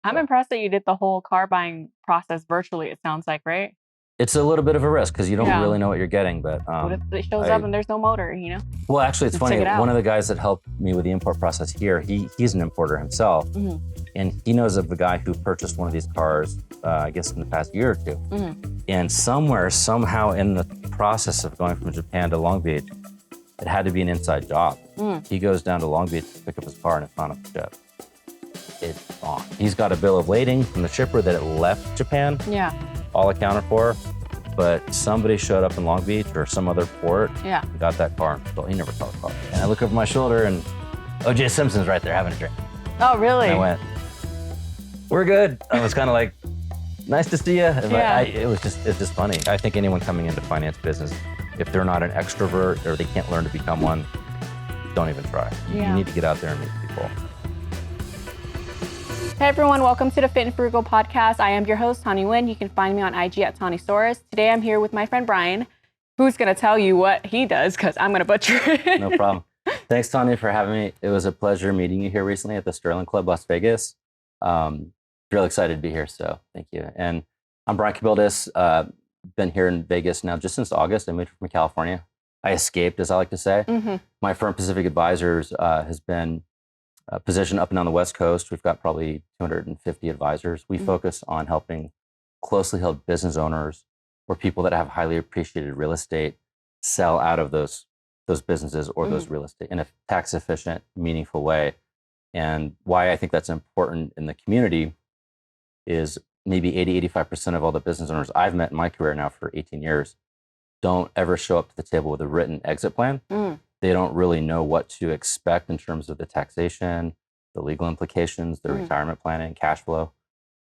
I'm So impressed that you did the whole car buying process virtually, it sounds like, right? it's a little bit of a risk because you don't Yeah. really know what you're getting. But What if it shows up and there's no motor, you know? well, actually, it's Let's funny. check it out. One of the guys that helped me with the import process here, he's an importer himself, and he knows of a guy who purchased one of these cars, I guess in the past year or two. And somehow in the process of going from Japan to Long Beach, it had to be an inside job. He goes down to Long Beach to pick up his car and it's not on the ship. It's gone. He's got a bill of lading from the shipper that it left Japan. Yeah. All accounted for. But somebody showed up in Long Beach or some other port. Yeah. Got that car and stole. He never saw the car. And I look over my shoulder and O.J. Simpson's right there having a drink. Oh, really? And I went, we're good. I was kind of like, nice to see you. Yeah. It's just funny. I think anyone coming into finance business, if they're not an extrovert or they can't learn to become one, don't even try. Yeah. You need to get out there and meet people. Hey everyone, welcome to the Fit and Frugal podcast. I am your host, Tani Nguyen. You can find me on IG at TaniSaurus. Today I'm here with my friend Bryon, who's going to tell you what he does because I'm going to butcher it. No problem. Thanks, Tani, for having me. It was a pleasure meeting you here recently at the Sterling Club, Las Vegas. Really excited to be here, so thank you. And I'm Bryon Kibildis. Been here in Vegas now just since August. I moved from California. I escaped, as I like to say. My firm, Pacific Advisors, has been positioned up and down the West Coast. We've got probably 250 advisors. We focus on helping closely held business owners or people that have highly appreciated real estate sell out of those businesses or those real estate in a tax efficient, meaningful way. And why I think that's important in the community is maybe 85% of all the business owners I've met in my career now for 18 years don't ever show up to the table with a written exit plan. They don't really know what to expect in terms of the taxation, the legal implications, the retirement planning, cash flow.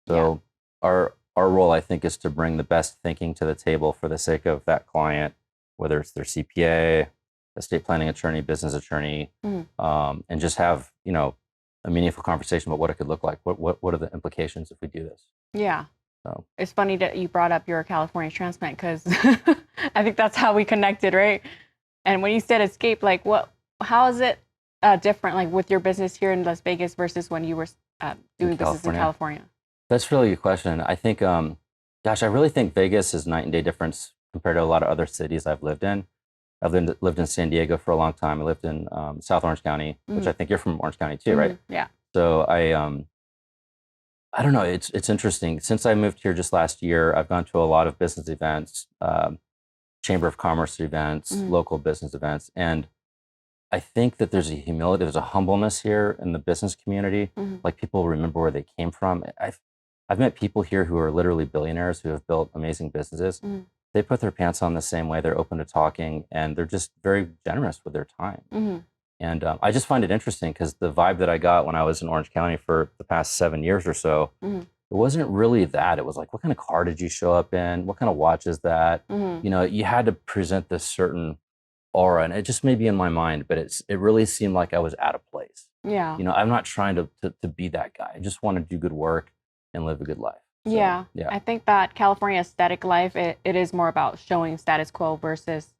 So our role, I think, is to bring the best thinking to the table for the sake of that client, whether it's their CPA, estate planning attorney, business attorney, and just have, a meaningful conversation about what it could look like. What are the implications if we do this? Yeah. So it's funny that you brought up your California transplant because I think that's how we connected, right? And when you said escape, like how is it different, like with your business here in Las Vegas versus when you were doing business in California? That's really a good question. I think, I really think Vegas is night and day difference compared to a lot of other cities I've lived in. I've lived in San Diego for a long time. I lived in South Orange County, which I think you're from Orange County too, right? Yeah. So I don't know. It's interesting. Since I moved here just last year, I've gone to a lot of business events, Chamber of Commerce events, local business events. And I think that there's a humility, there's a humbleness here in the business community. Like people remember where they came from. I've met people here who are literally billionaires who have built amazing businesses. They put their pants on the same way. They're open to talking and they're just very generous with their time. And I just find it interesting because the vibe that I got when I was in Orange County for the past 7 years or so, it wasn't really that. It was like, what kind of car did you show up in? What kind of watch is that? You had to present this certain aura, and it just may be in my mind, but it really seemed like I was out of place. Yeah. I'm not trying to be that guy. I just want to do good work and live a good life. So, yeah. I think that California aesthetic life, it is more about showing status quo versus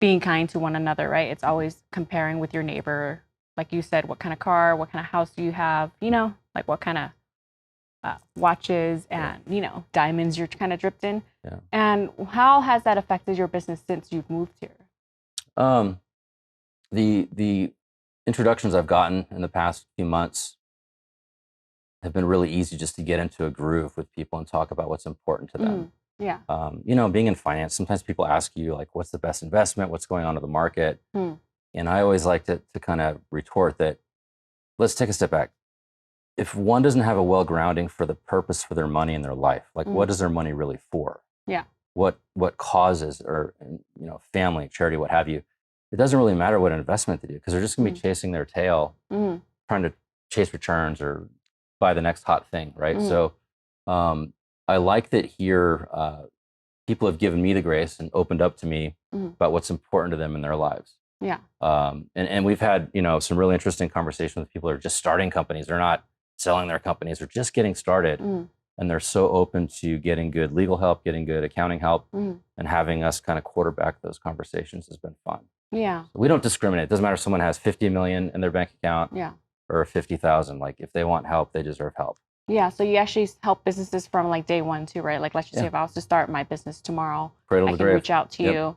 being kind to one another, right? It's always comparing with your neighbor. Like you said, what kind of car, what kind of house do you have? Like what kind of watches and, diamonds you're kind of dripped in. Yeah. And how has that affected your business since you've moved here? The introductions I've gotten in the past few months have been really easy just to get into a groove with people and talk about what's important to them. Yeah. Being in finance, sometimes people ask you like, what's the best investment? What's going on in the market? And I always like to kind of retort that, let's take a step back. If one doesn't have a well grounding for the purpose for their money in their life, like what is their money really for? Yeah. What causes or, family, charity, what have you, it doesn't really matter what investment they do because they're just going to be chasing their tail, trying to chase returns or buy the next hot thing, right? So I like that here people have given me the grace and opened up to me about what's important to them in their lives. Yeah. And we've had, some really interesting conversations with people who are just starting companies. They're not selling their companies. They're just getting started. And they're so open to getting good legal help, getting good accounting help, and having us kind of quarterback those conversations has been fun. Yeah. We don't discriminate. It doesn't matter if someone has 50 million in their bank account or 50,000. Like if they want help, they deserve help. Yeah, so you actually help businesses from like day one too, right? Like let's just say if I was to start my business tomorrow, Cradle I to can grave. reach out to Yep. you,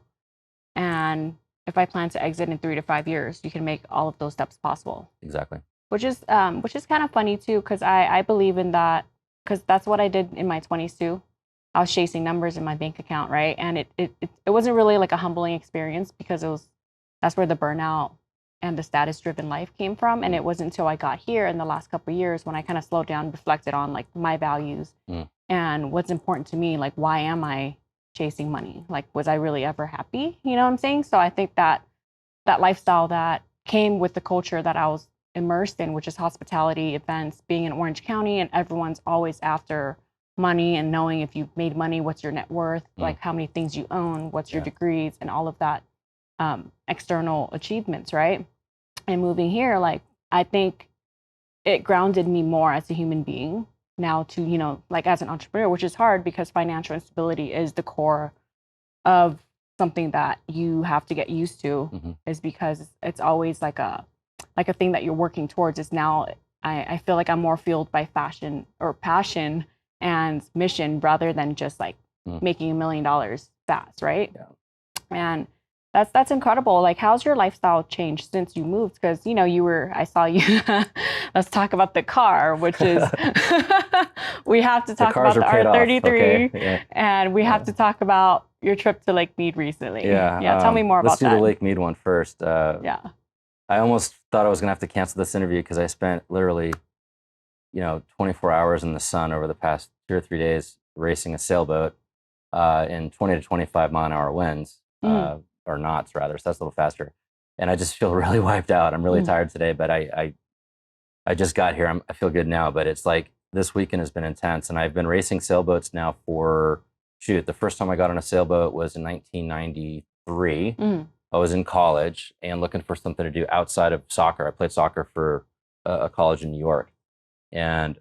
and if I plan to exit in 3 to 5 years, you can make all of those steps possible. Exactly. Which is kind of funny too, because I believe in that, because that's what I did in my 20s too. I was chasing numbers in my bank account, right? And it wasn't really like a humbling experience, because that's where the burnout and the status driven life came from. And it wasn't until I got here in the last couple of years when I kind of slowed down, reflected on like my values and what's important to me. Like, why am I chasing money? Like, was I really ever happy? You know what I'm saying? So I think that lifestyle that came with the culture that I was immersed in, which is hospitality, events, being in Orange County, and everyone's always after money and knowing if you've made money, what's your net worth, like how many things you own, what's your degrees, and all of that external achievements, right? And moving here, like, I think it grounded me more as a human being now to, like as an entrepreneur, which is hard because financial instability is the core of something that you have to get used to, is because it's always like a thing that you're working towards. Is now I feel like I'm more fueled by passion and mission rather than just like making $1 million fast, right? Yeah. And that's incredible. Like, how's your lifestyle changed since you moved? Because I saw you. Let's talk about the car, which is we have to talk about the R33, okay? And we have to talk about your trip to Lake Mead recently. Yeah. Tell me more about that. Let's do the Lake Mead one first. I almost thought I was gonna have to cancel this interview because I spent literally, 24 hours in the sun over the past 2 or 3 days racing a sailboat in 20 to 25 mile an hour winds, or knots rather. So that's a little faster. And I just feel really wiped out. I'm really tired today, but I just got here. I feel good now, but it's like this weekend has been intense. And I've been racing sailboats now for, the first time I got on a sailboat was in 1993. I was in college and looking for something to do outside of soccer. I played soccer for a college in New York. And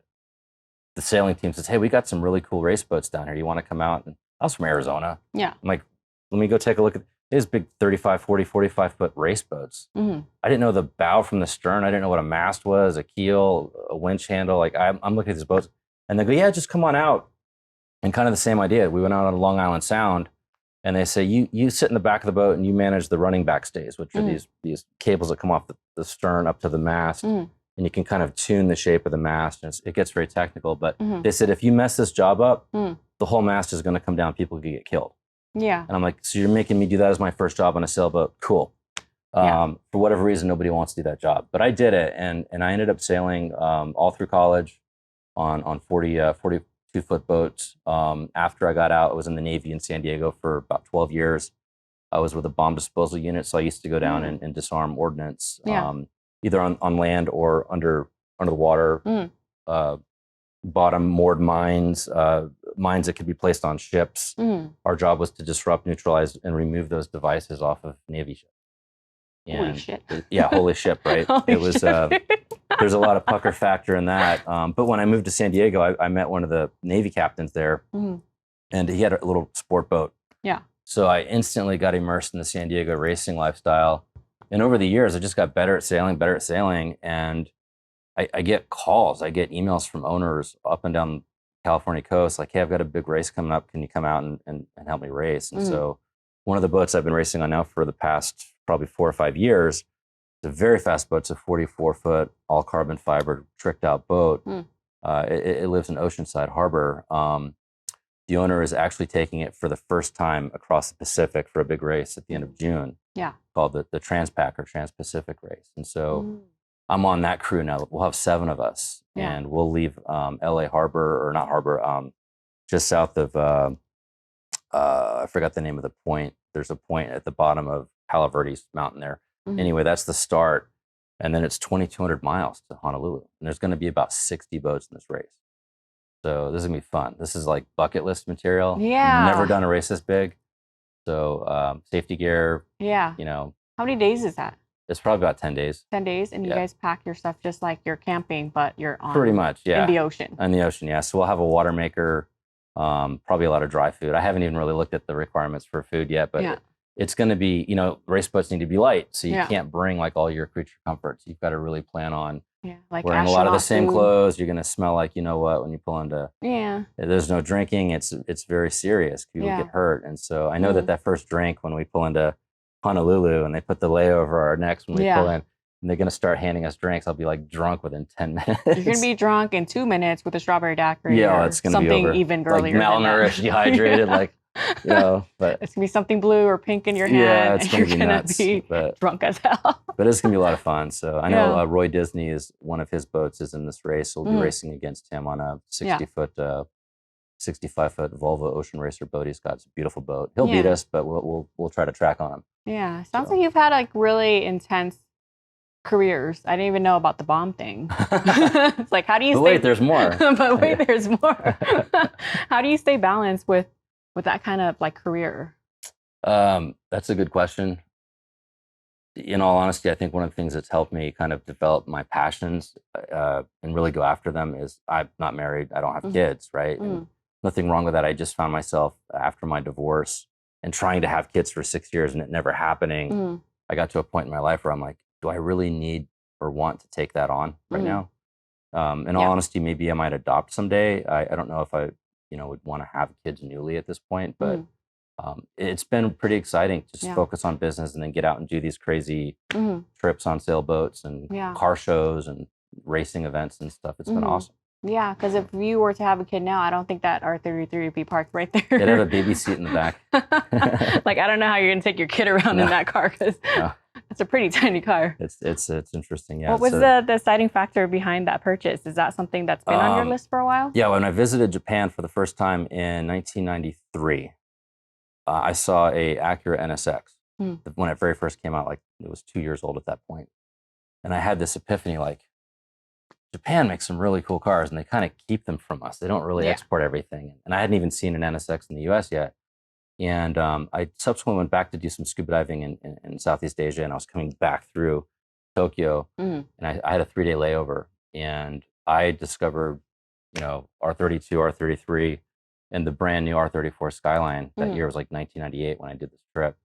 the sailing team says, hey, we got some really cool race boats down here. You want to come out? And I was from Arizona. Yeah. I'm like, let me go take a look at these big 35, 40, 45-foot race boats. I didn't know the bow from the stern. I didn't know what a mast was, a keel, a winch handle. Like, I'm looking at these boats. And they go, yeah, just come on out. And kind of the same idea. We went out on Long Island Sound, and they say, you sit in the back of the boat and you manage the running back stays, which are these cables that come off the stern up to the mast. And you can kind of tune the shape of the mast. And it gets very technical. But they said, if you mess this job up, the whole mast is going to come down. People could get killed. Yeah. And I'm like, so you're making me do that as my first job on a sailboat? Cool. For whatever reason, nobody wants to do that job. But I did it. And I ended up sailing all through college on 42-foot boats. After I got out, I was in the Navy in San Diego for about 12 years. I was with a bomb disposal unit. So I used to go down and disarm ordnance, either on land or under the water, bottom moored mines, mines that could be placed on ships. Our job was to disrupt, neutralize, and remove those devices off of Navy ships. And holy shit. Holy ship, right? It was, there's a lot of pucker factor in that. But when I moved to San Diego, I met one of the Navy captains there, and he had a little sport boat. Yeah. So I instantly got immersed in the San Diego racing lifestyle. And over the years, I just got better at sailing. And I get calls, I get emails from owners up and down the California coast, like, hey, I've got a big race coming up. Can you come out and help me race? And so one of the boats I've been racing on now for the past probably 4 or 5 years, it's a very fast boat. It's a 44-foot, all carbon fiber, tricked out boat. It lives in Oceanside Harbor. The owner is actually taking it for the first time across the Pacific for a big race at the end of June. Yeah. Called the Trans-Pac, Trans-Pacific race. And so I'm on that crew now. We'll have 7 of us, and we'll leave LA Harbor, or not Harbor, just south of, I forgot the name of the point. There's a point at the bottom of Palo Verde's mountain there. Anyway, that's the start. And then it's 2,200 miles to Honolulu. And there's going to be about 60 boats in this race. So this is going to be fun. This is like bucket list material. Yeah. Never done a race this big. So safety gear. Yeah. How many days is that? It's probably about 10 days. 10 days? And you guys pack your stuff just like you're camping, but you're on. Pretty much, yeah. In the ocean. In the ocean, yeah. So we'll have a water maker, probably a lot of dry food. I haven't even really looked at the requirements for food yet, but it's going to be, race boats need to be light. So you can't bring like all your creature comforts. You've got to really plan on Yeah, like wearing a lot of the astronaut same food. clothes. You're gonna smell like, you know what, when you pull into. Yeah. There's no drinking. It's very serious. People Yeah. get hurt, and so I know Mm. that first drink when we pull into Honolulu and they put the lei over our necks when we pull in, and they're gonna start handing us drinks. I'll be like drunk within 10 minutes. You're gonna be drunk in 2 minutes with a strawberry daiquiri. Yeah, or it's gonna something be over. even Like girlier malnourished, than that. dehydrated, like, you know. But it's gonna be something blue or pink in your hand. yeah, it's and gonna you're be gonna nuts. be But drunk as hell. but it's gonna be a lot of fun. So I know Yeah. Roy Disney is one of his boats is in this race. So we'll be racing against him on a 65-foot Volvo Ocean Racer boat. He's got a beautiful boat. He'll beat us, but we'll try to track on him. Yeah, sounds like you've had like really intense careers. I didn't even know about the bomb thing. It's like, how do you? But stay... wait, there's more. But wait, there's more. How do you stay balanced with that kind of like career? That's a good question. In all honesty, I think one of the things that's helped me kind of develop my passions and really go after them is I'm not married. I don't have kids, right? And nothing wrong with that. I just found myself after my divorce and trying to have kids for 6 years and it never happening. I got to a point in my life where I'm like, do I really need or want to take that on right now? In all honesty, maybe I might adopt someday. I don't know if I, would want to have kids newly at this point, but it's been pretty exciting to just focus on business and then get out and do these crazy trips on sailboats and car shows and racing events and stuff. It's been awesome. Yeah, because if you were to have a kid now, I don't think that R33 would be parked right there. It'd have a baby seat in the back. Like, I don't know how you're going to take your kid around in that car because it's a pretty tiny car. It's interesting, yeah. What was the deciding factor behind that purchase? Is that something that's been on your list for a while? Yeah, when I visited Japan for the first time in 1993, I saw a Acura NSX when it very first came out. Like, it was 2 years old at that point. And I had this epiphany, like, Japan makes some really cool cars and they kind of keep them from us. They don't really export everything. And I hadn't even seen an NSX in the US yet. And I subsequently went back to do some scuba diving in Southeast Asia. And I was coming back through Tokyo and I had a 3-day layover. And I discovered, R32, R33, and the brand new R34 Skyline. That year was like 1998 when I did this trip.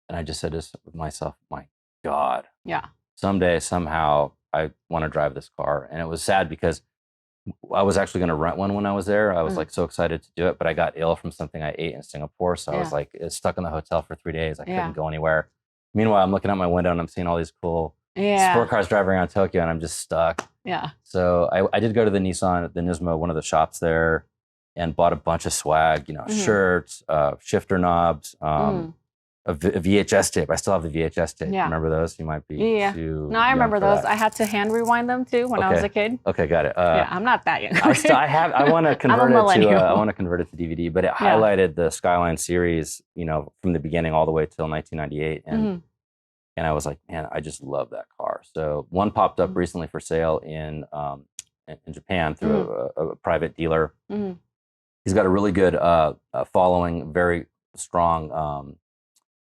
And I just said to myself, my God. Yeah. Someday, somehow, I want to drive this car. And it was sad because I was actually going to rent one when I was there. I was like so excited to do it, but I got ill from something I ate in Singapore. So I was like stuck in the hotel for 3 days. I couldn't go anywhere. Meanwhile, I'm looking out my window and I'm seeing all these cool sport cars driving around Tokyo and I'm just stuck. Yeah. So I did go to the Nismo, one of the shops there, and bought a bunch of swag, shirts, shifter knobs, a VHS tape. I still have the VHS tape. Remember those? You might be too No, I remember those. that. I had to hand rewind them too when I was a kid. Okay, got it. I'm not that young. I want to convert I want to convert it to DVD, but it highlighted the Skyline series, from the beginning all the way till 1998, and I was like, man, I just love that car. So one popped up recently for sale in Japan through a private dealer. He's got a really good following, very strong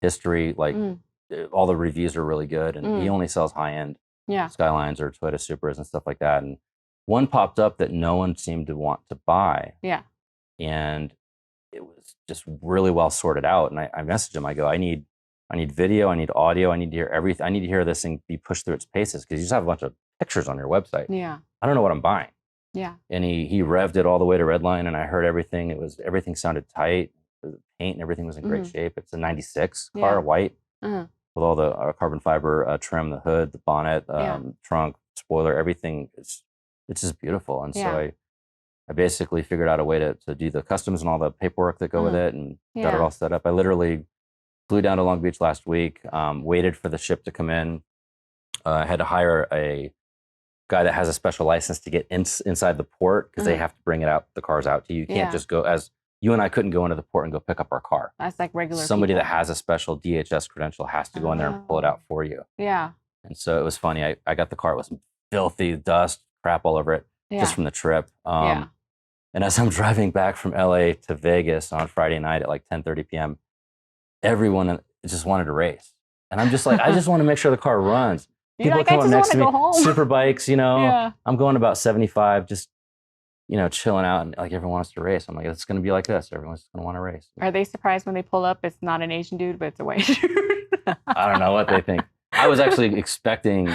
history. Like all the reviews are really good, and he only sells high-end Skylines or Toyota Supras and stuff like that. And one popped up that no one seemed to want to buy. Yeah, and it was just really well sorted out. And I messaged him. I go, I need video, I need audio, I need to hear everything. I need to hear this thing be pushed through its paces because you just have a bunch of pictures on your website. Yeah, I don't know what I'm buying. Yeah, and he revved it all the way to redline, and I heard everything. Everything sounded tight. The paint and everything was in great shape. It's a 96 car, white, with all the carbon fiber trim, the hood, the bonnet, trunk, spoiler, everything. It's just beautiful. And so I basically figured out a way to do the customs and all the paperwork that go with it and got it all set up. I literally flew down to Long Beach last week, waited for the ship to come in. I had to hire a guy that has a special license to get inside the port because they have to bring the cars out to you. You can't just go as you and I couldn't go into the port and go pick up our car. That's like regular Somebody people. That has a special DHS credential has to go in there and pull it out for you. Yeah. And so it was funny. I got the car. It was filthy, dust, crap all over it just from the trip. And as I'm driving back from LA to Vegas on Friday night at like 10:30 p.m., everyone just wanted to race. And I'm just like, I just want to make sure the car runs. People come up next to me, super bikes, I'm going about 75, just chilling out, and like everyone wants to race. I'm like, it's going to be like this. Everyone's going to want to race. Are they surprised when they pull up? It's not an Asian dude, but it's a white dude. I don't know what they think. I was actually expecting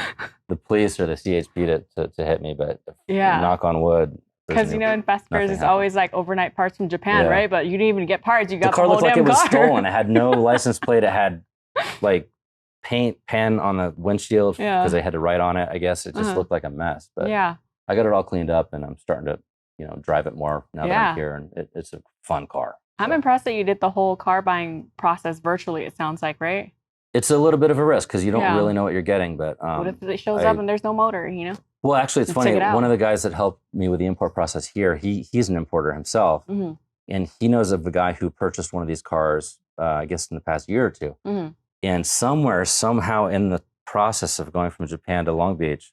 the police or the CHP to hit me, but knock on wood. Because, in Vespers, it's always like overnight parts from Japan, right? But you didn't even get parts. You got the car whole looked like damn it was car. stolen. It had no license plate. It had like pen on the windshield because they had to write on it. I guess it just looked like a mess. But I got it all cleaned up, and I'm starting to, drive it more now that I'm here, and it's a fun car. So. I'm impressed that you did the whole car buying process virtually. It sounds like, right? It's a little bit of a risk because you don't really know what you're getting. But what if it shows up and there's no motor? Well, actually, it's funny. One of the guys that helped me with the import process here, he's an importer himself, and he knows of a guy who purchased one of these cars, I guess, in the past year or two. And somehow in the process of going from Japan to Long Beach,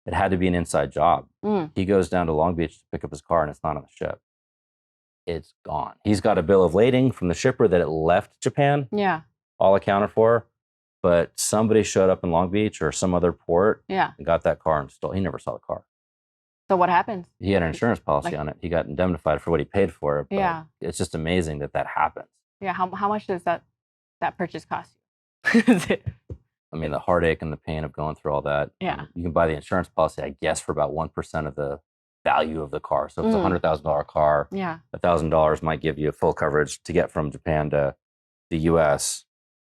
it had to be an inside job. He goes down to Long Beach to pick up his car, and it's not on the ship. It's gone. He's got a bill of lading from the shipper that it left Japan. Yeah. All accounted for. But somebody showed up in Long Beach or some other port and got that car and stole. He never saw the car. So what happens? He had an insurance policy on it. He got indemnified for what he paid for it. But it's just amazing that happens. Yeah. How much does that purchase cost you? I mean, the heartache and the pain of going through all that. Yeah. You can buy the insurance policy, I guess, for about 1% of the value of the car. So if it's a $100,000 car, $1,000 might give you full coverage to get from Japan to the U.S.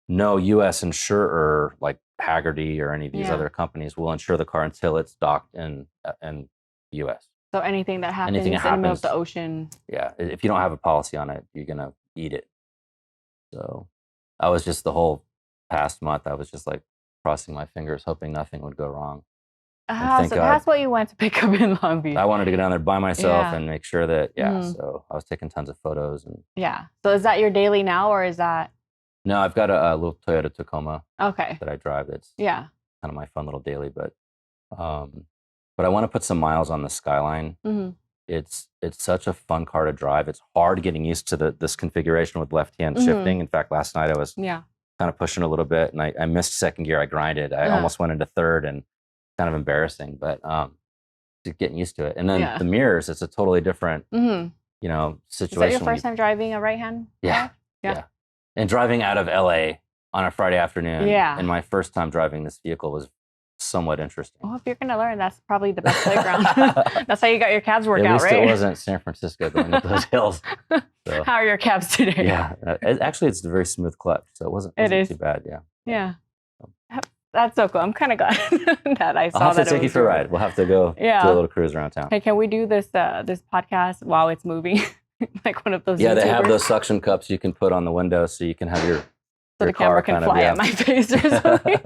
No U.S. insurer like Haggerty or any of these other companies will insure the car until it's docked in the U.S. So anything that happens in the middle of the ocean. Yeah. If you don't have a policy on it, you're going to eat it. So I was just the whole past month, I was just like crossing my fingers, hoping nothing would go wrong. So that's what you went to pick up in Long Beach. I wanted to go down there by myself and make sure that, so I was taking tons of photos. So is that your daily now, or is that? No, I've got a little Toyota Tacoma that I drive. It's kind of my fun little daily, but I want to put some miles on the Skyline. It's such a fun car to drive. It's hard getting used to this configuration with left-hand shifting. In fact, last night I was kind of pushing a little bit, and I missed second gear. I grinded. I almost went into third, and kind of embarrassing, but just getting used to it. And then the mirrors, it's a totally different, situation. Is that your first time driving a right-hand? Yeah. And driving out of LA on a Friday afternoon. And my first time driving this vehicle was somewhat interesting. Well, if you're going to learn, that's probably the best playground. That's how you got your cabs worked out, right? At least it wasn't San Francisco going up those hills. So, how are your cabs today? Yeah. Actually, it's a very smooth clutch, so it wasn't too bad. Yeah. That's so cool. I'm kind of glad that I saw that. I'll have to take you for a ride. We'll have to go do a little cruise around town. Hey, can we do this podcast while it's moving? Like one of those. Yeah, YouTubers? They have those suction cups you can put on the window so you can have your the camera can fly at my face or something.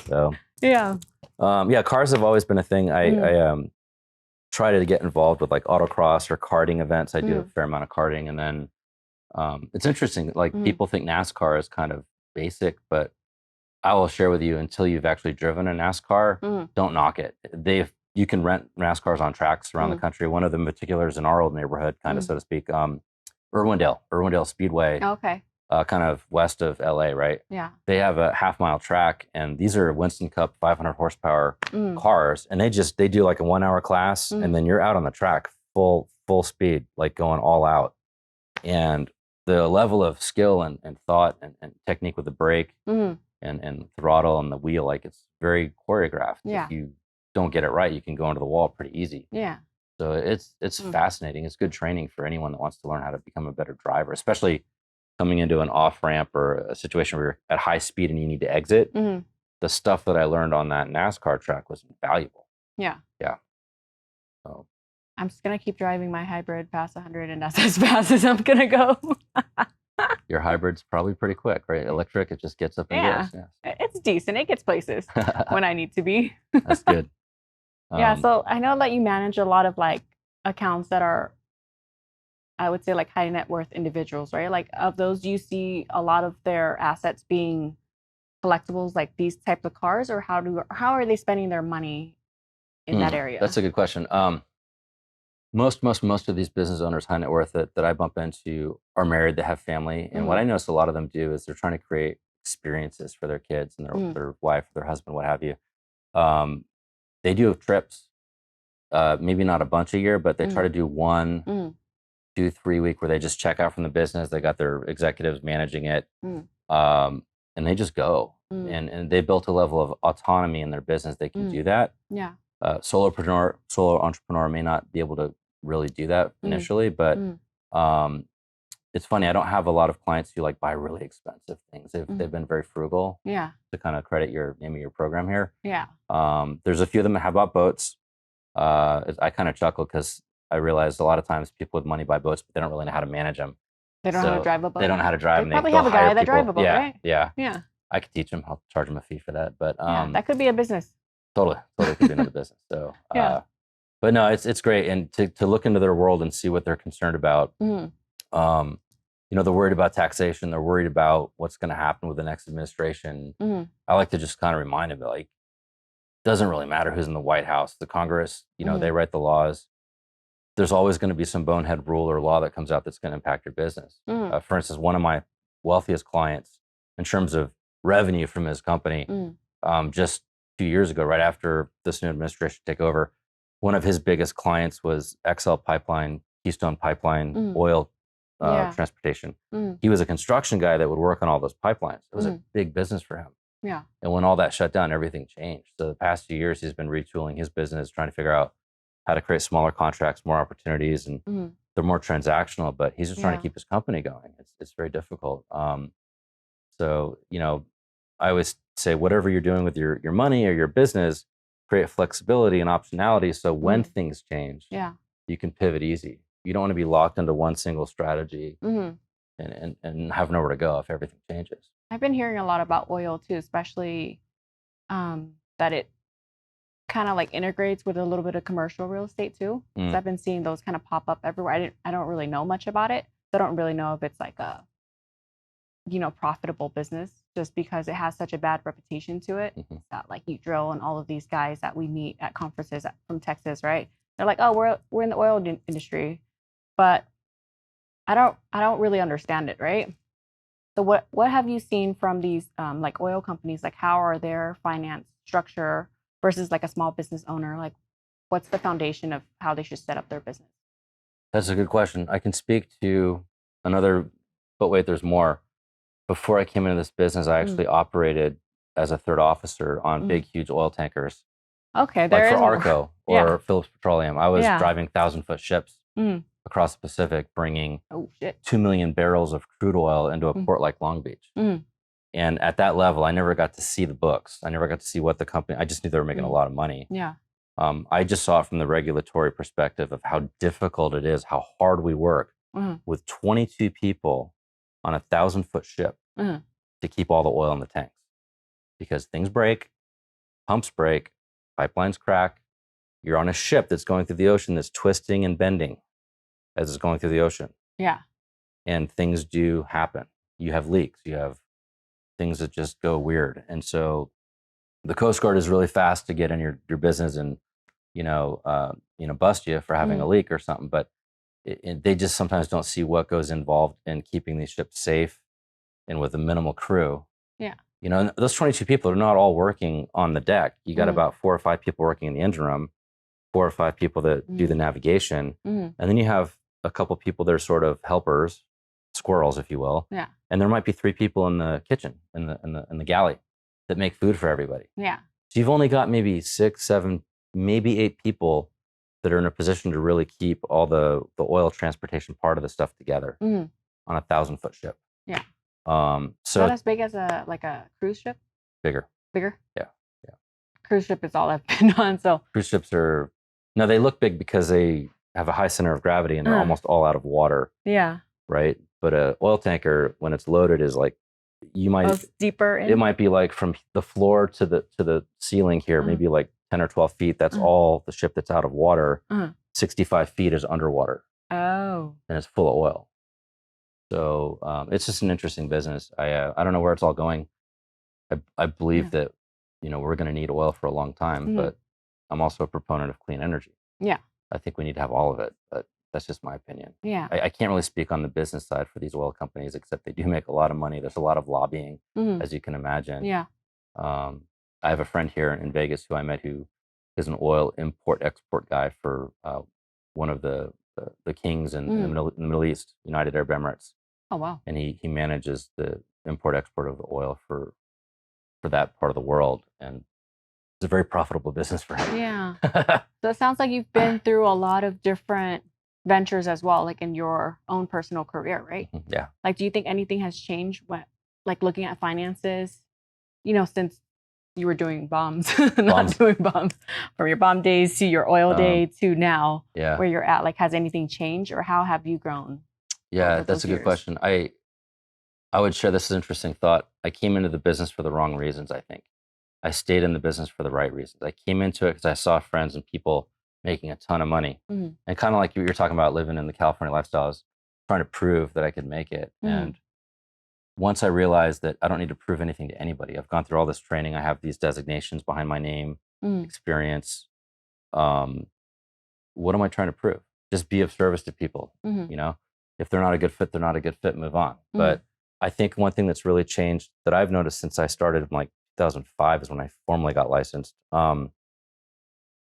So cars have always been a thing. I try to get involved with like autocross or karting events. I do a fair amount of karting, and then it's interesting. Like people think NASCAR is kind of basic, but I will share with you, until you've actually driven a NASCAR, don't knock it. You can rent NASCARs on tracks around the country. One of them in particular is in our old neighborhood, kind of so to speak, Irwindale Speedway. Okay. Kind of west of LA, right? Yeah. They have a half-mile track, and these are Winston Cup 500 horsepower cars, and they do like a 1 hour class, and then you're out on the track full speed, like going all out. And the level of skill and thought and technique with the brake and throttle and the wheel, like it's very choreographed. Yeah. If you don't get it right, you can go into the wall pretty easy. Yeah. So it's fascinating. It's good training for anyone that wants to learn how to become a better driver, especially coming into an off ramp or a situation where you're at high speed and you need to exit. The stuff that I learned on that NASCAR track was invaluable. Yeah. Yeah. So I'm just going to keep driving my hybrid past 100, and that's as fast as I'm going to go. Your hybrid's probably pretty quick, right? Electric, it just gets up and goes. Yeah. It's decent. It gets places when I need to be. That's good. So I know that you manage a lot of like accounts that are, I would say, like high net worth individuals, right? Like of those, do you see a lot of their assets being collectibles, like these types of cars, or how are they spending their money in that area? That's a good question. Most of these business owners, high net worth that I bump into, are married, they have family. And what I notice a lot of them do is they're trying to create experiences for their kids and their wife, their husband, what have you. They do trips, maybe not a bunch a year, but they try to do 1, 2, 3 week where they just check out from the business. They got their executives managing it. and they just go. And they built a level of autonomy in their business. They can do that. Yeah. Solo entrepreneur may not be able to really do that initially, but it's funny. I don't have a lot of clients who like buy really expensive things. They've been very frugal. Yeah. To kind of credit your name of your program here. Yeah. There's a few of them that have bought boats. I kind of chuckle because I realized a lot of times people with money buy boats, but they don't really know how to manage them. They don't know how to drive a boat. They don't know how to drive them. They probably have a guy that drives a boat, right? Yeah. Yeah. I could teach them. I'll charge them a fee for that. But that could be a business. Totally could be another business. So yeah. But no, it's great, and to look into their world and see what they're concerned about. They're worried about taxation. They're worried about what's going to happen with the next administration. I like to just kind of remind them that, like, it doesn't really matter who's in the White House, the Congress. They write the laws. There's always going to be some bonehead rule or law that comes out that's going to impact your business. For instance, one of my wealthiest clients, in terms of revenue from his company, just 2 years ago, right after this new administration took over, one of his biggest clients was XL Pipeline, Keystone Pipeline, oil transportation. He was a construction guy that would work on all those pipelines. It was a big business for him. Yeah. And when all that shut down, everything changed. So the past few years, he's been retooling his business, trying to figure out how to create smaller contracts, more opportunities, and they're more transactional, but he's just trying to keep his company going. It's very difficult. So, I always say, whatever you're doing with your money or your business, create flexibility and optionality. So when things change, you can pivot easy. You don't want to be locked into one single strategy and have nowhere to go if everything changes. I've been hearing a lot about oil too, especially that it kind of like integrates with a little bit of commercial real estate too. So I've been seeing those kind of pop up everywhere. I don't really know much about it. So I don't really know if it's like a profitable business, just because it has such a bad reputation to it. It's that, like, you drill and all of these guys that we meet at conferences from Texas, right? They're like, oh, we're in the oil industry, but I don't really understand it, right? So what have you seen from these like oil companies? Like, how are their finance structure versus like a small business owner? Like, what's the foundation of how they should set up their business? That's a good question. I can speak to another, but wait, there's more. Before I came into this business, I actually operated as a third officer on big, huge oil tankers. Okay, like for Arco or Phillips Petroleum. I was driving 1,000-foot ships across the Pacific, bringing 2 million barrels of crude oil into a port like Long Beach. And at that level, I never got to see the books. I never got to see what the company, I just knew they were making a lot of money. Yeah. I just saw it from the regulatory perspective of how difficult it is, how hard we work with 22 people on a 1,000-foot ship to keep all the oil in the tanks, because things break, pumps break, pipelines crack. You're on a ship that's going through the ocean that's twisting and bending as it's going through the ocean. Yeah. And things do happen. You have leaks. You have things that just go weird. And so the Coast Guard is really fast to get in your business and, bust you for having a leak or something. But they just sometimes don't see what goes involved in keeping these ships safe and with a minimal crew. Yeah. And those 22 people are not all working on the deck. You got about 4 or 5 people working in the engine room, 4 or 5 people that do the navigation. And then you have a couple people that are sort of helpers, squirrels, if you will. Yeah. And there might be 3 people in the kitchen, in the galley, that make food for everybody. Yeah. So you've only got maybe 6, 7, maybe 8 people that are in a position to really keep all the oil transportation part of the stuff together on a 1,000-foot ship. Yeah. So not as big as a cruise ship? Bigger. Bigger? Yeah. Cruise ship is all I've been on. So cruise ships they look big because they have a high center of gravity and they're almost all out of water. Yeah. Right. But a oil tanker, when it's loaded, is like, deeper in? It might be like from the floor to the ceiling here, maybe like 10 or 12 feet. That's all the ship that's out of water. 65 feet is underwater. Oh. And it's full of oil. So it's just an interesting business. I don't know where it's all going. I believe that, we're going to need oil for a long time, but I'm also a proponent of clean energy. Yeah. I think we need to have all of it, but that's just my opinion. Yeah. I can't really speak on the business side for these oil companies, except they do make a lot of money. There's a lot of lobbying, as you can imagine. Yeah. I have a friend here in Vegas who I met who is an oil import-export guy for one of the kings in the Middle East, United Arab Emirates. Oh, wow. And he manages the import export of the oil for that part of the world, and it's a very profitable business for him. Yeah. So it sounds like you've been through a lot of different ventures as well, like in your own personal career, right? Yeah. Like, do you think anything has changed when, like, looking at finances, since you were doing bombs, not doing bombs, from your bomb days to your oil day to now, where you're at? Like, has anything changed, or how have you grown? Yeah, that's a good question. I would share this interesting thought. I came into the business for the wrong reasons, I think. I stayed in the business for the right reasons. I came into it because I saw friends and people making a ton of money. And kind of like you're talking about living in the California lifestyle, I was trying to prove that I could make it. And once I realized that I don't need to prove anything to anybody, I've gone through all this training. I have these designations behind my name, experience. What am I trying to prove? Just be of service to people. If they're not a good fit, they're not a good fit, move on. But I think one thing that's really changed that I've noticed since I started in like 2005 is when I formally got licensed.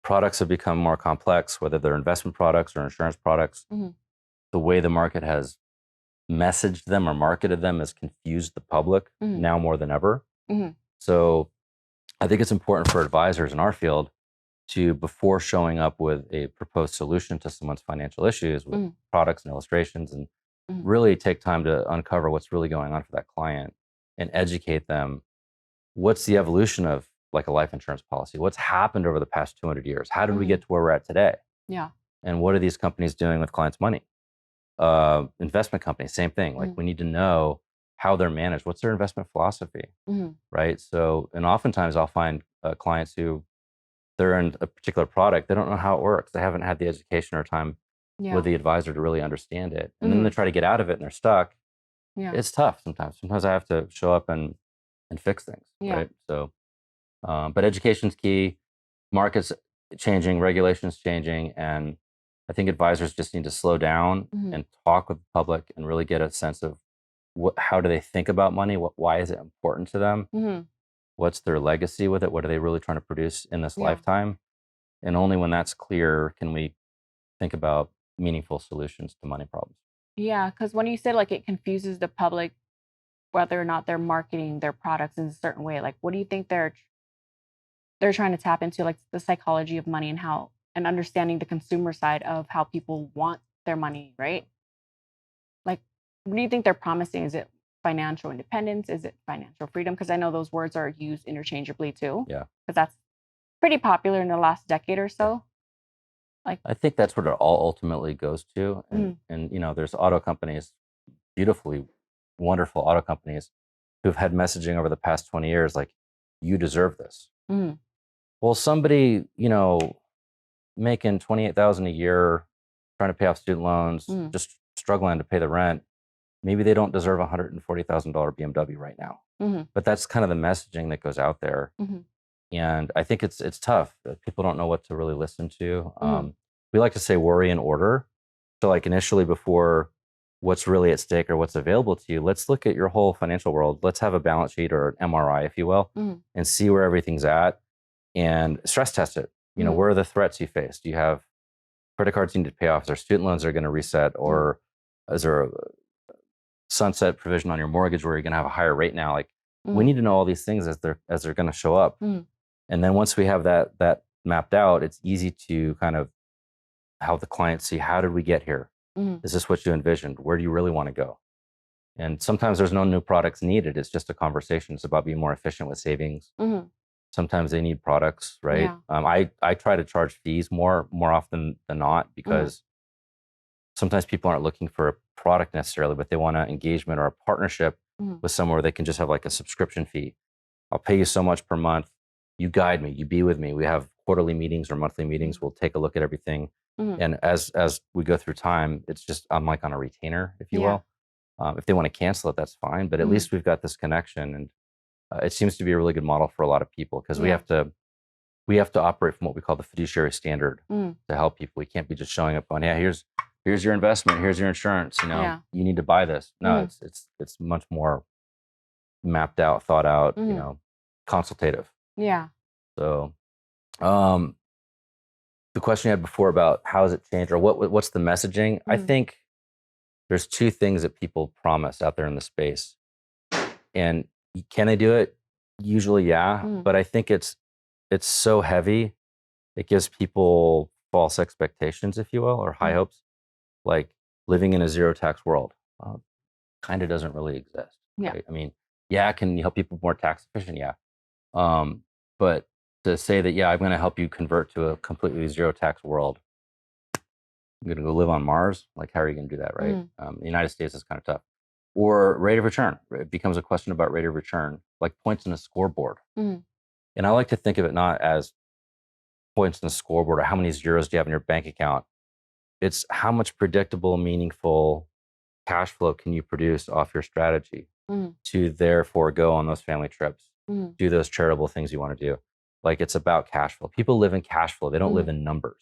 Products have become more complex, whether they're investment products or insurance products. The way the market has messaged them or marketed them has confused the public now more than ever. So I think it's important for advisors in our field to, before showing up with a proposed solution to someone's financial issues with products and illustrations, and really take time to uncover what's really going on for that client and educate them. What's the evolution of like a life insurance policy? What's happened over the past 200 years? How did we get to where we're at today? Yeah. And what are these companies doing with clients' money? Investment companies, same thing. Like we need to know how they're managed. What's their investment philosophy? Right. So, and oftentimes I'll find clients who they're in a particular product. They don't know how it works. They haven't had the education or time with the advisor to really understand it. And then they try to get out of it and they're stuck. Yeah. It's tough sometimes. Sometimes I have to show up and fix things. Right. So, but education's key. Markets changing, regulations changing. And I think advisors just need to slow down and talk with the public and really get a sense of how do they think about money? Why is it important to them? What's their legacy with it? What are they really trying to produce in this lifetime? And only when that's clear can we think about meaningful solutions to money problems. Yeah, because when you said like it confuses the public whether or not they're marketing their products in a certain way, like what do you think they're trying to tap into, like the psychology of money and understanding the consumer side of how people want their money, right? Like, what do you think they're promising? Is it financial independence? Is it financial freedom? Because I know those words are used interchangeably too. Yeah. Because that's pretty popular in the last decade or so. Like, I think that's what it all ultimately goes to. And there's auto companies, beautifully wonderful auto companies who've had messaging over the past 20 years like, you deserve this. Well, somebody, making $28,000 a year, trying to pay off student loans, just struggling to pay the rent, maybe they don't deserve a $140,000 BMW right now. But that's kind of the messaging that goes out there. And I think it's tough. People don't know what to really listen to. We like to say worry in order. So like initially, before what's really at stake or what's available to you, let's look at your whole financial world. Let's have a balance sheet or an MRI, if you will, and see where everything's at and stress test it. Where are the threats you face? Do you have credit cards you need to pay off? Is there student loans that are going to reset? Or is there a sunset provision on your mortgage where you're going to have a higher rate now? Like we need to know all these things as they're going to show up. And then once we have that mapped out, it's easy to kind of help the client see, how did we get here? Is this what you envisioned? Where do you really want to go? And sometimes there's no new products needed. It's just a conversation. It's about being more efficient with savings. Sometimes they need products, right? Yeah. I try to charge fees more often than not, because sometimes people aren't looking for a product necessarily, but they want an engagement or a partnership with somewhere where they can just have like a subscription fee. I'll pay you so much per month. You guide me, you be with me. We have quarterly meetings or monthly meetings. We'll take a look at everything. And as we go through time, it's just, I'm like on a retainer, if you will. If they want to cancel it, that's fine. But at least we've got this connection. And it seems to be a really good model for a lot of people, because we have to operate from what we call the fiduciary standard to help people. We can't be just showing up on, yeah, here's your investment, here's your insurance, you need to buy this. No, it's much more mapped out, thought out, consultative. Yeah. So, the question you had before about how has it changed or what's the messaging? I think there's two things that people promise out there in the space. And can they do it? Usually, yeah. But I think it's so heavy. It gives people false expectations, if you will, or high hopes. Like living in a zero tax world kind of doesn't really exist. Yeah. Right? I mean, yeah, can you help people more tax efficient? Yeah. But to say that, yeah, I'm going to help you convert to a completely zero tax world. I'm going to go live on Mars. Like, how are you going to do that? Right. The United States is kind of tough. Or rate of return. It becomes a question about rate of return, like points in a scoreboard. And I like to think of it not as points in the scoreboard or how many zeros do you have in your bank account. It's how much predictable, meaningful cash flow can you produce off your strategy to therefore go on those family trips, do those charitable things you want to do. Like, it's about cash flow. People live in cash flow. They don't live in numbers,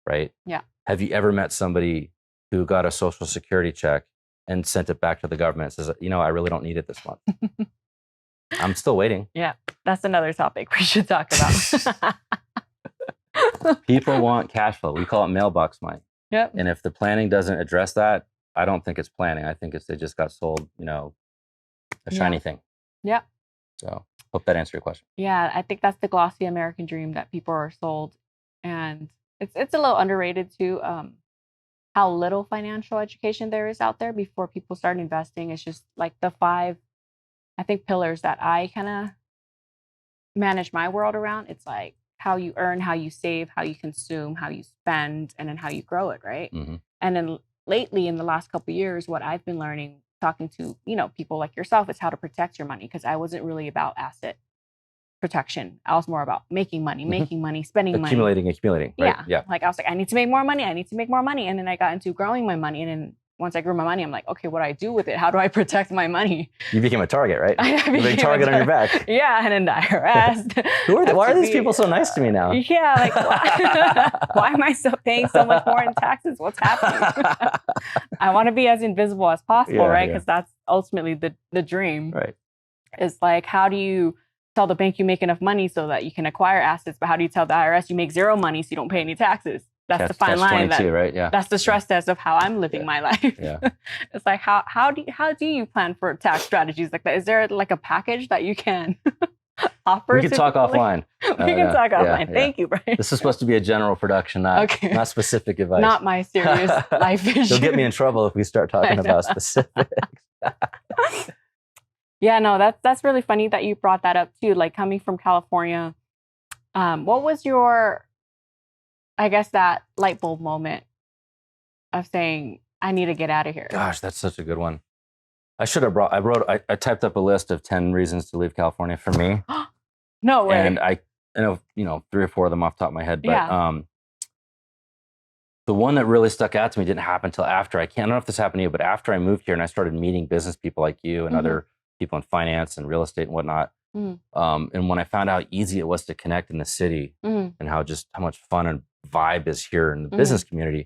right? Yeah. Have you ever met somebody who got a social security check and sent it back to the government and says, I really don't need it this month? I'm still waiting. Yeah. That's another topic we should talk about. People want cash flow. We call it mailbox money. Yep. And if the planning doesn't address that, I don't think it's planning. I think they just got sold, a shiny thing. Yeah. So hope that answered your question. Yeah, I think that's the glossy American dream that people are sold, and it's a little underrated too. How little financial education there is out there before people start investing. It's just like the 5, I think, pillars that I kind of manage my world around. It's like how you earn, how you save, how you consume, how you spend, and then how you grow it, right? And then lately, in the last couple of years, what I've been learning, talking to people like yourself, is how to protect your money, because I wasn't really about asset protection. I was more about making money, spending accumulating, money. right? Yeah. Like, I was like, I need to make more money. And then I got into growing my money. And then once I grew my monny, I'm like, okay, what do I do with it? How do I protect my money? You became a target, right? A big target on your back. Yeah. And then the IRS. Why are these people so nice to me now? Yeah. Like, why am I still paying so much more in taxes? What's happening? I want to be as invisible as possible, right? Because that's ultimately the dream. Right. It's like, how do you tell the bank you make enough money so that you can acquire assets, but how do you tell the IRS you make zero money so you don't pay any taxes? That's the fine line. Right? Yeah. That's the stress test of how I'm living my life. Yeah. It's like, how do you plan for tax strategies like that? Is there like a package that you can offer? We can talk offline. We can talk offline. Thank you, Bryon. This is supposed to be a general production, not specific advice. Not my serious life issue. You'll get me in trouble if we start talking about specifics. Yeah, no, that's really funny that you brought that up too. Like, coming from California, what was your, I guess, that light bulb moment of saying, I need to get out of here? Gosh, that's such a good one. I should have I typed up a list of 10 reasons to leave California for me. No way. And I know, 3 or 4 of them off the top of my head, but the one that really stuck out to me didn't happen until after. I don't know if this happened to you, but after I moved here and I started meeting business people like you and other people in finance and real estate and whatnot. And when I found out how easy it was to connect in the city and how much fun and vibe is here in the business community,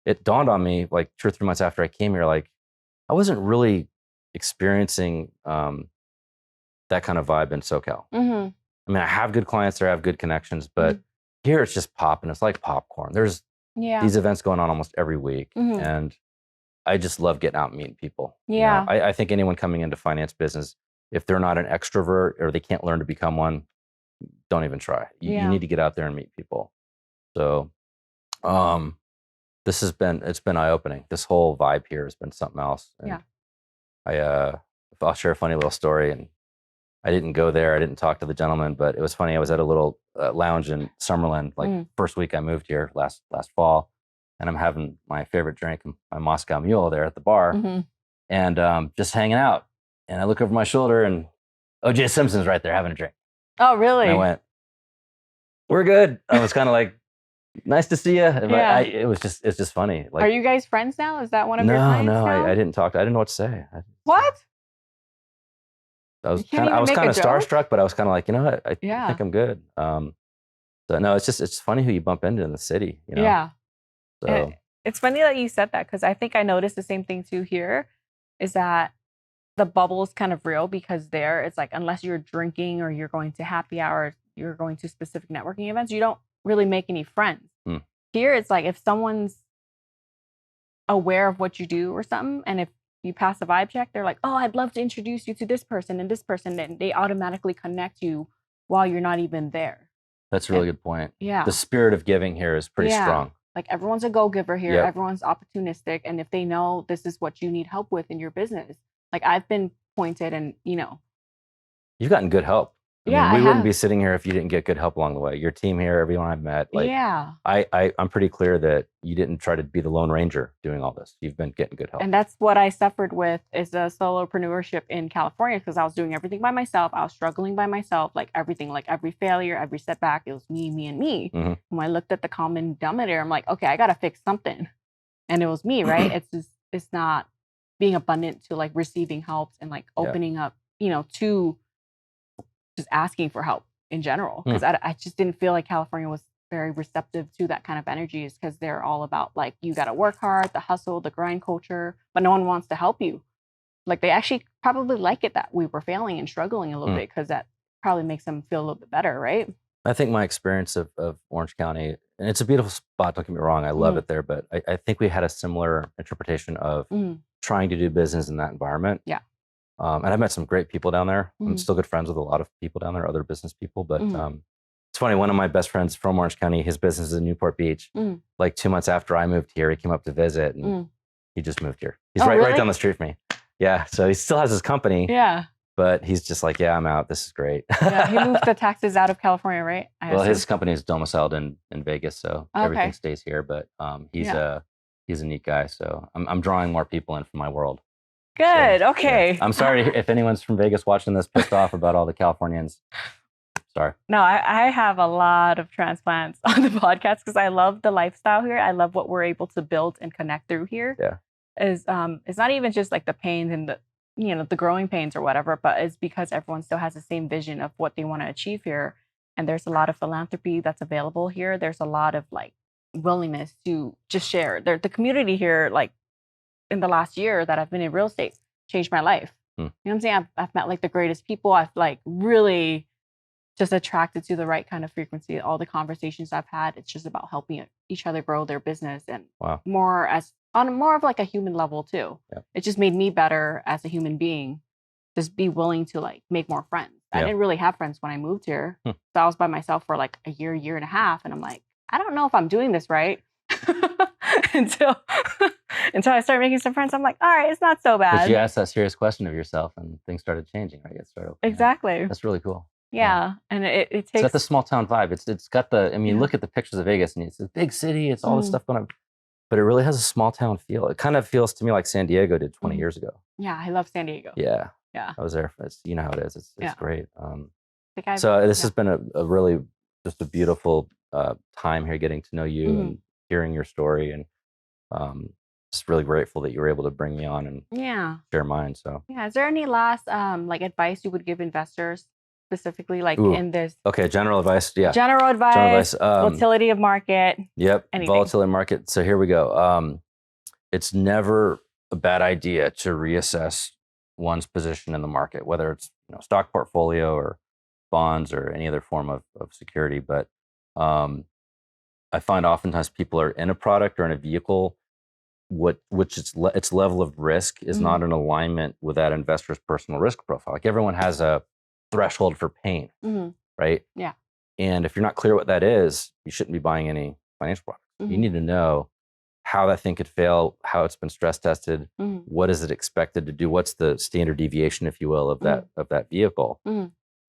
it dawned on me like 2 or 3 months after I came here, like I wasn't really experiencing that kind of vibe in SoCal. I mean, I have good clients there, I have good connections, but here it's just popping. It's like popcorn. There's these events going on almost every week. And I just love getting out and meeting people. Yeah. I think anyone coming into finance business, if they're not an extrovert or they can't learn to become one, don't even try. You need to get out there and meet people. So it's been eye-opening. This whole vibe here has been something else. And I'll share a funny little story. And I didn't go there. I didn't talk to the gentleman, but it was funny. I was at a little lounge in Summerlin, like first week I moved here last fall. And I'm having my favorite drink, my Moscow Mule, there at the bar, and just hanging out. And I look over my shoulder, and O.J. Simpson's right there having a drink. Oh, really? And I went, "We're good." I was kind of like, "Nice to see you." It's just funny. Like, are you guys friends now? Is that one of your clients No, now? I didn't talk to. I didn't know what to say. What? I was kind of starstruck, but I was kind of like, you know what? I think I'm good. So no, it's funny who you bump into in the city. Yeah. So it's funny that you said that, because I think I noticed the same thing too here, is that the bubble is kind of real, because there it's like, unless you're drinking or you're going to happy hour, you're going to specific networking events, you don't really make any friends. Here it's like, if someone's aware of what you do or something, and if you pass a vibe check, they're like, oh, I'd love to introduce you to this person, and they automatically connect you while you're not even there. That's a really good point. Yeah. The spirit of giving here is pretty strong. Like everyone's a go-giver here. Yep. Everyone's opportunistic. And if they know this is what you need help with in your business, like I've been pointed and, You've gotten good help. Yeah, we wouldn't be sitting here if you didn't get good help along the way. Your team here, everyone I've met, like, I'm pretty clear that you didn't try to be the Lone Ranger doing all this. You've been getting good help. And that's what I suffered with is the solopreneurship in California, because I was doing everything by myself. I was struggling by myself, like everything, like every failure, every setback, it was me, me, and me. Mm-hmm. When I looked at the common denominator, I'm like, okay, I got to fix something. And it was me, right? It's not being abundant to like receiving help and like opening up, to just asking for help in general, because I just didn't feel like California was very receptive to that kind of energy, is because they're all about like, you got to work hard, the hustle, the grind culture, but no one wants to help you. Like they actually probably like it that we were failing and struggling a little bit, because that probably makes them feel a little bit better, right? I think my experience of Orange County, and it's a beautiful spot, don't get me wrong, I love it there, but I think we had a similar interpretation of trying to do business in that environment. Yeah. And I've met some great people down there. I'm still good friends with a lot of people down there, other business people. But it's funny, one of my best friends from Orange County, his business is in Newport Beach. Like 2 months after I moved here, he came up to visit and he just moved here. He's right down the street from me. Yeah. So he still has his company. Yeah. But he's just like, yeah, I'm out. This is great. Yeah, he moved the taxes out of California, right? Well, his company is domiciled in Vegas, so everything stays here. But he's a neat guy. So I'm drawing more people in from my world. Good. So, okay. Yeah. I'm sorry if anyone's from Vegas watching this pissed off about all the Californians. Sorry. No, I have a lot of transplants on the podcast because I love the lifestyle here. I love what we're able to build and connect through here. Yeah. It's not even just like the pains and the growing pains or whatever, but it's because everyone still has the same vision of what they want to achieve here. And there's a lot of philanthropy that's available here. There's a lot of like willingness to just share. The community here, like in the last year that I've been in real estate, changed my life. You know what I'm saying? I've met like the greatest people. I've like really just attracted to the right kind of frequency. All the conversations I've had, it's just about helping each other grow their business and more of like a human level too. Yeah. It just made me better as a human being. Just be willing to like make more friends. I didn't really have friends when I moved here. So I was by myself for like a year and a half. And I'm like, I don't know if I'm doing this right. until I started making some friends. I'm like, all right, it's not so bad. But you asked that serious question of yourself and things started changing, right? Exactly. That's really cool. Yeah. And it takes... It's got the small town vibe. It's got the, I mean, look at the pictures of Vegas and it's a big city. It's all this stuff going on. But it really has a small town feel. It kind of feels to me like San Diego did 20 years ago. Yeah, I love San Diego. Yeah. Yeah. I was there. You know how it is. It's great. So this has been a really just a beautiful time here getting to know you and hearing your story. And just really grateful that you were able to bring me on and share mine. So is there any last like advice you would give investors specifically like in this? Okay, general advice. Yeah. General advice. Volatility of market. Yep. Anything. Volatility market. So here we go. It's never a bad idea to reassess one's position in the market, whether it's stock portfolio or bonds or any other form of security. But I find oftentimes people are in a product or in a vehicle which its level of risk is not in alignment with that investor's personal risk profile. Like everyone has a threshold for pain, right? Yeah. And if you're not clear what that is, you shouldn't be buying any financial products. You need to know how that thing could fail, how it's been stress tested, what is it expected to do, what's the standard deviation, if you will, of that vehicle.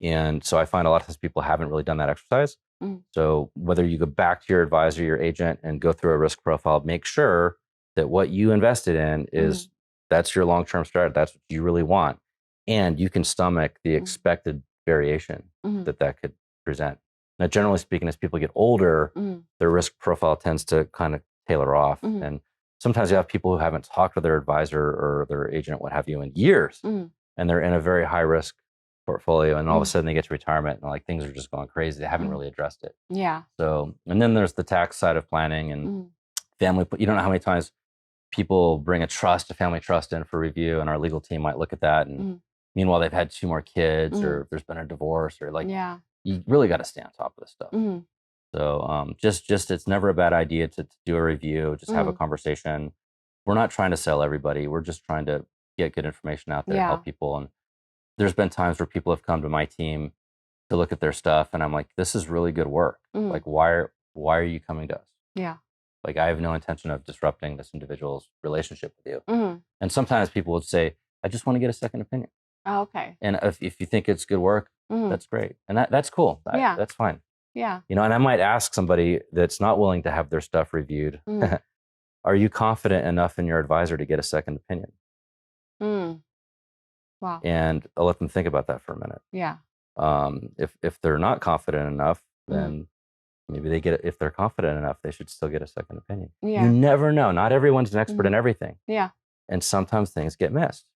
And so I find a lot of times people haven't really done that exercise. So whether you go back to your advisor, your agent, and go through a risk profile, make sure that what you invested in is that's your long-term strategy. That's what you really want. And you can stomach the expected variation that could present. Now, generally speaking, as people get older, their risk profile tends to kind of tailor off. And sometimes you have people who haven't talked to their advisor or their agent, what have you, in years. And they're in a very high risk portfolio. And all of a sudden they get to retirement and like things are just going crazy. They haven't really addressed it. Yeah. So, and then there's the tax side of planning and family. You don't know how many times people bring a family trust in for review, and our legal team might look at that. And meanwhile, they've had 2 more kids or if there's been a divorce or like, you really got to stay on top of this stuff. So just it's never a bad idea to do a review, just have a conversation. We're not trying to sell everybody. We're just trying to get good information out there, Yeah. help people. And there's been times where people have come to my team to look at their stuff, and I'm like, this is really good work. Like, why are you coming to us? Yeah. Like, I have no intention of disrupting this individual's relationship with you. And sometimes people would say, I just want to get a second opinion. Oh, okay. And if you think it's good work, that's great. And that's cool. Yeah. That's fine. Yeah. You know, and I might ask somebody that's not willing to have their stuff reviewed, are you confident enough in your advisor to get a second opinion? Wow. And I'll let them think about that for a minute. Yeah. If they're not confident enough, then maybe if they're confident enough, they should still get a second opinion. Yeah. You never know. Not everyone's an expert in everything. Yeah. And sometimes things get missed.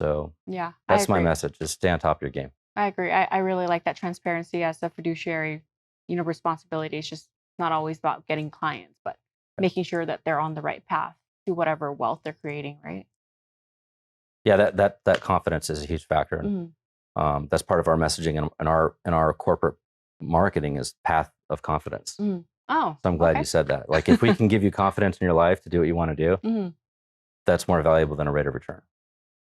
So yeah, that's my message, is stay on top of your game. I agree. I really like that transparency as a fiduciary, responsibility. It's just not always about getting clients, but making sure that they're on the right path to whatever wealth they're creating, right? Yeah, that confidence is a huge factor. And that's part of our messaging and our corporate marketing is path of confidence. Oh, so I'm glad you said that. Like, if we can give you confidence in your life to do what you want to do, that's more valuable than a rate of return.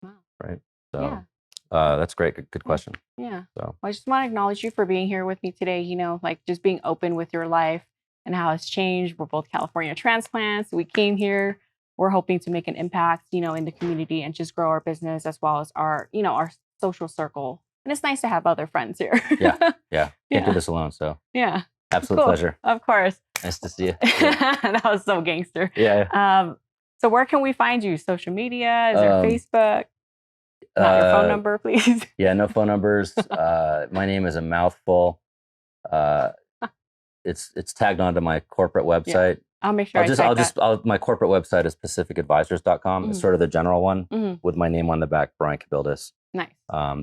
Wow. Right. So that's great. Good question. Yeah. So I just want to acknowledge you for being here with me today, like just being open with your life and how it's changed. We're both California transplants. We came here. We're hoping to make an impact, in the community and just grow our business as well as our, our social circle. And it's nice to have other friends here. Yeah. Can't do this alone. So yeah. Absolute pleasure. Of course. Nice to see you. That was so gangster. Yeah. So where can we find you? Social media? Is there Facebook? Not your phone number, please. Yeah, no phone numbers. My name is a mouthful. It's tagged onto my corporate website. Yeah. I'll make sure my corporate website is pacificadvisors.com. It's sort of the general one with my name on the back, Bryon Kibildis. Nice.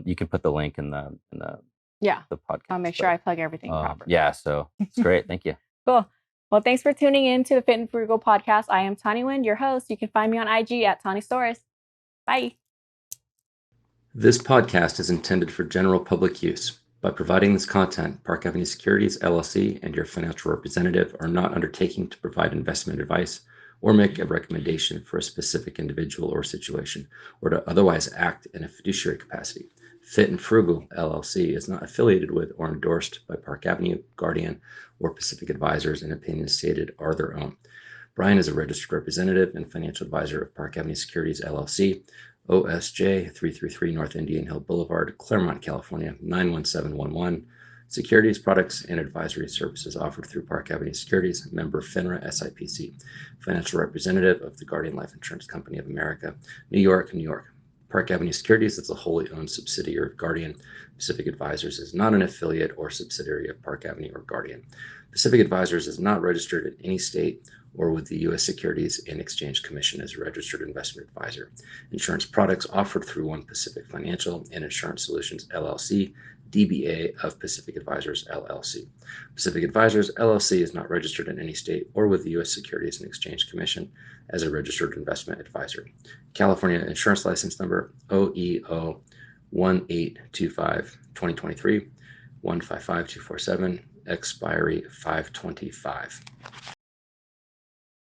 You can put the link in the podcast. I'll make sure I plug everything properly. Yeah, so it's great. Thank you. Cool. Well, thanks for tuning in to the Fit and Frugal podcast. I am Tani Nguyen, your host. You can find me on IG at Tani Stories. Bye. This podcast is intended for general public use. By providing this content, Park Avenue Securities, LLC, and your financial representative are not undertaking to provide investment advice or make a recommendation for a specific individual or situation, or to otherwise act in a fiduciary capacity. Fit and Frugal, LLC, is not affiliated with or endorsed by Park Avenue, Guardian, or Pacific Advisors, and opinions stated are their own. Bryon is a registered representative and financial advisor of Park Avenue Securities, LLC, OSJ 333 North Indian Hill Boulevard, Claremont, California 91711. Securities, products, and advisory services offered through Park Avenue Securities, member FINRA SIPC, financial representative of the Guardian Life Insurance Company of America, New York, New York. Park Avenue Securities is a wholly owned subsidiary of Guardian. Pacific Advisors is not an affiliate or subsidiary of Park Avenue or Guardian. Pacific Advisors is not registered in any state or with the U.S. Securities and Exchange Commission as a registered investment advisor. Insurance products offered through One Pacific Financial and Insurance Solutions, LLC, DBA of Pacific Advisors, LLC. Pacific Advisors, LLC is not registered in any state or with the U.S. Securities and Exchange Commission as a registered investment advisor. California Insurance License Number OEO 1825 2023 155247, expiry 525.